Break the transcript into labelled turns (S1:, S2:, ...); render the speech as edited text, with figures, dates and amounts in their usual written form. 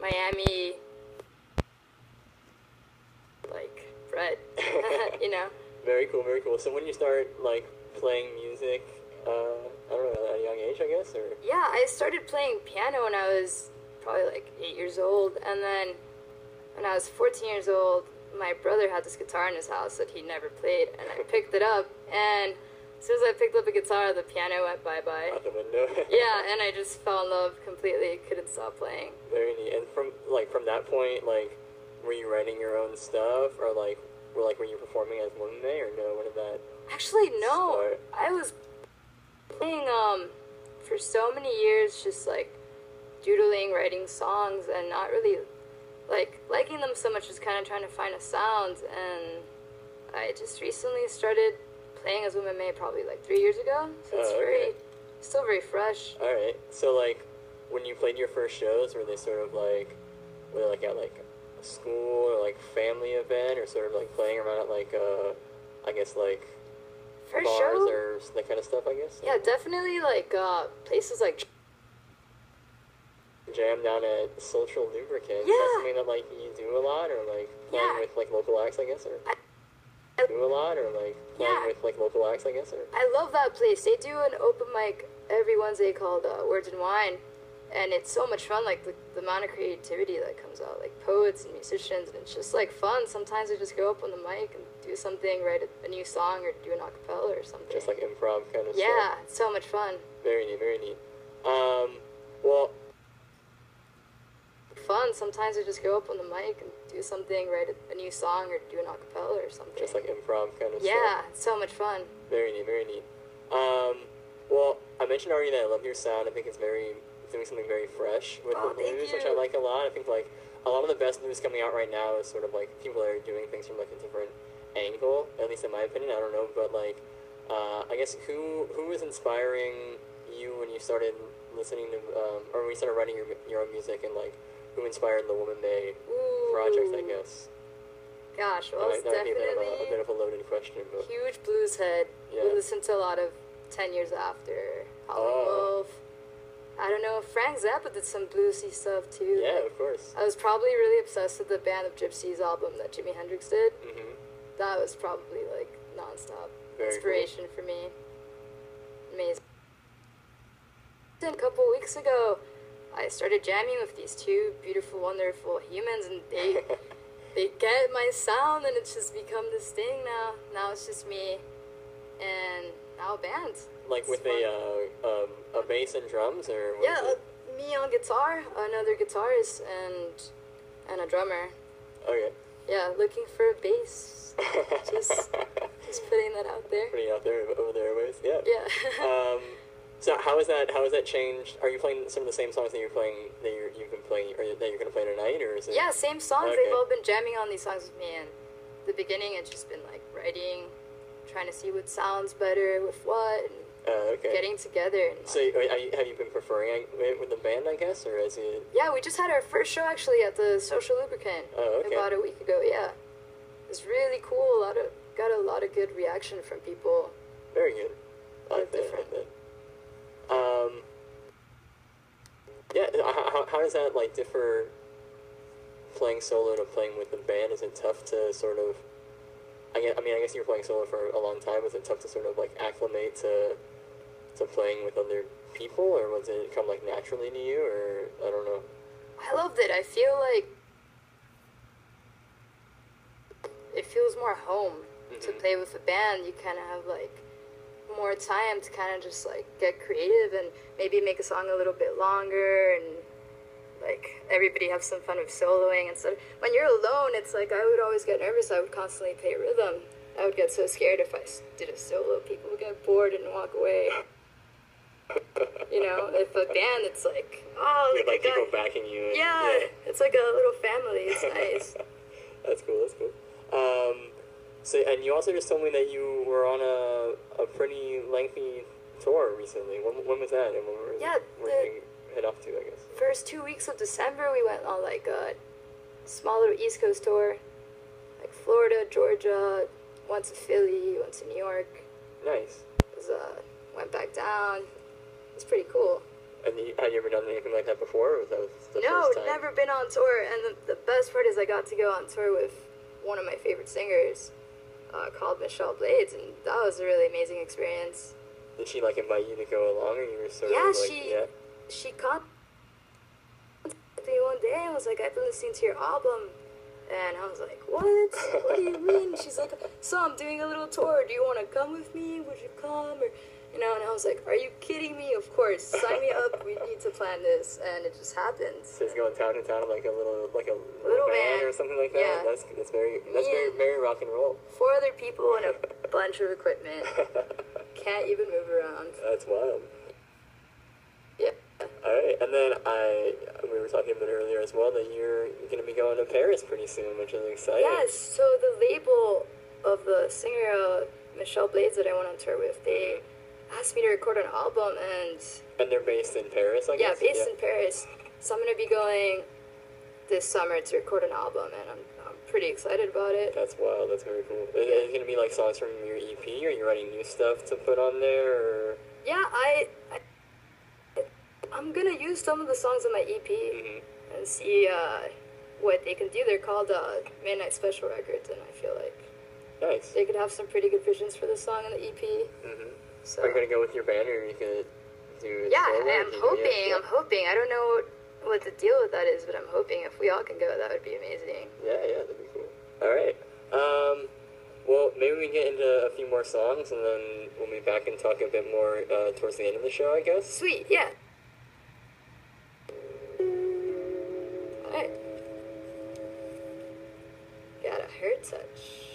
S1: Miami, like, bred, you know?
S2: Very cool, very cool. So when you start, like, playing music, I don't know, at a young age, I guess, or?
S1: Yeah, I started playing piano when I was probably like 8 years old, and then when I was 14 years old, my brother had this guitar in his house that he never played, and I picked it up, and as soon as I picked up the guitar, the piano went bye-bye.
S2: Out the window.
S1: Yeah, and I just fell in love completely, couldn't stop playing.
S2: Very neat. And from that point, like, were you writing your own stuff, or, like, were you performing as WomanMsy, or no? When did that
S1: Actually, no.
S2: start?
S1: I was playing, for so many years, just, like, doodling, writing songs, and not really, like, liking them so much, just kind of trying to find a sound, and I just recently started playing as WomanMsy probably, like, 3 years ago, so it's still very fresh.
S2: Alright, so, like, when you played your first shows, were they sort of, like, were they, like, at, like, a school, or, like, family event, or sort of, like, playing around at, like, I guess, like,
S1: First
S2: bars,
S1: show?
S2: or that kind of stuff, I guess?
S1: Yeah, definitely, like, places like...
S2: Jam down at Social Lubricant.
S1: Yeah.
S2: Is that something that, like, you do a lot, or, like, playing
S1: Yeah.
S2: with, like, local acts, I guess, or? Do a lot, or, like, playing
S1: Yeah.
S2: with, like, local acts, I guess, or?
S1: I love that place. They do an open mic every Wednesday called Words and Wine, and it's so much fun, like, the amount of creativity that comes out, like, poets and musicians, and it's just, like, fun. Sometimes I just go up on the mic and do something, write a new song, or do an acapella or something.
S2: Just, like, improv kind of stuff?
S1: Yeah, it's so much fun.
S2: Very neat, very neat. Well...
S1: Fun. Sometimes I just go up on the mic and do something, write a new song, or do an acapella or something.
S2: Just, like, improv kind of stuff?
S1: Yeah, it's so much fun.
S2: Very neat, very neat. Well, I mentioned already that I love your sound. I think it's doing something very fresh with the
S1: thank
S2: blues,
S1: you.
S2: which I like a lot. I think, like, a lot of the best blues coming out right now is sort of, like, people that are doing things from, like, a different angle, at least in my opinion. I don't know, but, like, I guess who was inspiring you when you started listening to, or when you started writing your own music, and, like, who inspired the WomanMsy project, I guess?
S1: Gosh, well, it's
S2: that might be
S1: definitely
S2: a bit of a loaded question, but...
S1: huge blues head.
S2: Yeah.
S1: We listened to a lot of 10 Years After, Howlin'
S2: Oh.
S1: Wolf. I don't know, Frank Zappa did some bluesy stuff too.
S2: Yeah,
S1: Like,
S2: of course.
S1: I was probably really obsessed with the Band of Gypsies album that Jimi Hendrix did.
S2: Mm-hmm.
S1: That was probably like non-stop
S2: Very
S1: inspiration for me. Amazing. A couple weeks ago, I started jamming with these two beautiful, wonderful humans, and they get my sound, and it's just become this thing now. Now it's just me, and now a band.
S2: Like,
S1: It's
S2: with
S1: fun.
S2: a bass and drums, or what
S1: Yeah,
S2: is it?
S1: me on guitar, another guitarist, and a drummer.
S2: Okay.
S1: Yeah, looking for a bass. just putting that out there.
S2: Pretty out there over the airways. Yeah.
S1: Yeah.
S2: So how has that changed? Are you playing some of the same songs that you've been playing, or that you're gonna play tonight, or is it?
S1: Yeah, same songs.
S2: Okay.
S1: They've all been jamming on these songs with me, and the beginning it's just been like writing, trying to see what sounds better with what, and
S2: Okay.
S1: getting together. And,
S2: So have you been preferring it with the band, I guess, or is it?
S1: yeah, we just had our first show actually at the Social Lubricant
S2: Oh, okay.
S1: about a week ago. Yeah, it was really cool. Got a lot of good reaction from people.
S2: Very good. I
S1: Lot
S2: like that. I
S1: different.
S2: like that. Yeah. How does that, like, differ? Playing solo to playing with the band, is it tough to sort of? I guess you were playing solo for a long time. Was it tough to sort of, like, acclimate to playing with other people, or was it come, like, naturally to you, or I don't know?
S1: I loved it. I feel like it feels more home to
S2: Mhm.
S1: play with a band. You kind of have like more time to kind of just like get creative and maybe make a song a little bit longer, and like everybody have some fun with soloing and stuff. When you're alone, it's like I would always get nervous. I would constantly play rhythm. I would get so scared if I did a solo. People would get bored and walk away. You know, if a band, it's like, oh,
S2: With, like,
S1: I got-
S2: people backing you. And,
S1: yeah, it's like a little family. It's nice.
S2: That's cool. That's cool. So, and you also just told me that you were on a pretty lengthy tour recently. When was that? And
S1: Yeah,
S2: where did you head off to, I guess?
S1: First 2 weeks of December, we went on like a small little East Coast tour, like Florida, Georgia, went to Philly, went to New York.
S2: Nice.
S1: Was, went back down. It's pretty cool.
S2: And had you ever done anything like that before, or was that the
S1: No,
S2: first time?
S1: never been on tour, and the best part is I got to go on tour with one of my favorite singers, called Michelle Blades, and that was a really amazing experience.
S2: Did she like invite you to go along, or you were sort
S1: Yeah,
S2: of like,
S1: she contacted me one day and was like, I've been listening to your album. And I was like, what? What do you mean? She's like, so I'm doing a little tour. Do you want to come with me? Would you come? Or, you know, and I was like, are you kidding me? Of course. Sign me up. We need to plan this. And it just happened.
S2: So he's going town to town like a little
S1: van
S2: or something like that.
S1: Yeah.
S2: That's very rock and roll.
S1: 4 other people and a bunch of equipment. Can't even move around.
S2: That's wild.
S1: Yeah.
S2: All right, and then we were talking a bit earlier as well that you're going to be going to Paris pretty soon, which is exciting.
S1: Yes. So the label of the singer Michelle Blades that I went on tour with, they asked me to record an album,
S2: and they're based in Paris, I guess?
S1: Yeah, based in Paris. So I'm going to be going this summer to record an album, and I'm pretty excited about it.
S2: That's wild. That's very cool. Is it going to be like songs from your EP, or are you writing new stuff to put on there? Or?
S1: Yeah, I'm going to use some of the songs on my EP and see what they can do. They're called Midnight Special Records, and I feel like
S2: nice.
S1: They could have some pretty good visions for the song on the EP. So.
S2: Are you going to go with your band, or are you going to do it
S1: Yeah,
S2: solo?
S1: I'm hoping. I'm hoping. I don't know what the deal with that is, but I'm hoping if we all can go, that would be amazing.
S2: Yeah, that'd be cool. All right. Well, maybe we can get into a few more songs, and then we'll be back and talk a bit more towards the end of the show, I guess.
S1: Sweet, yeah. Alright. Got a hair touch.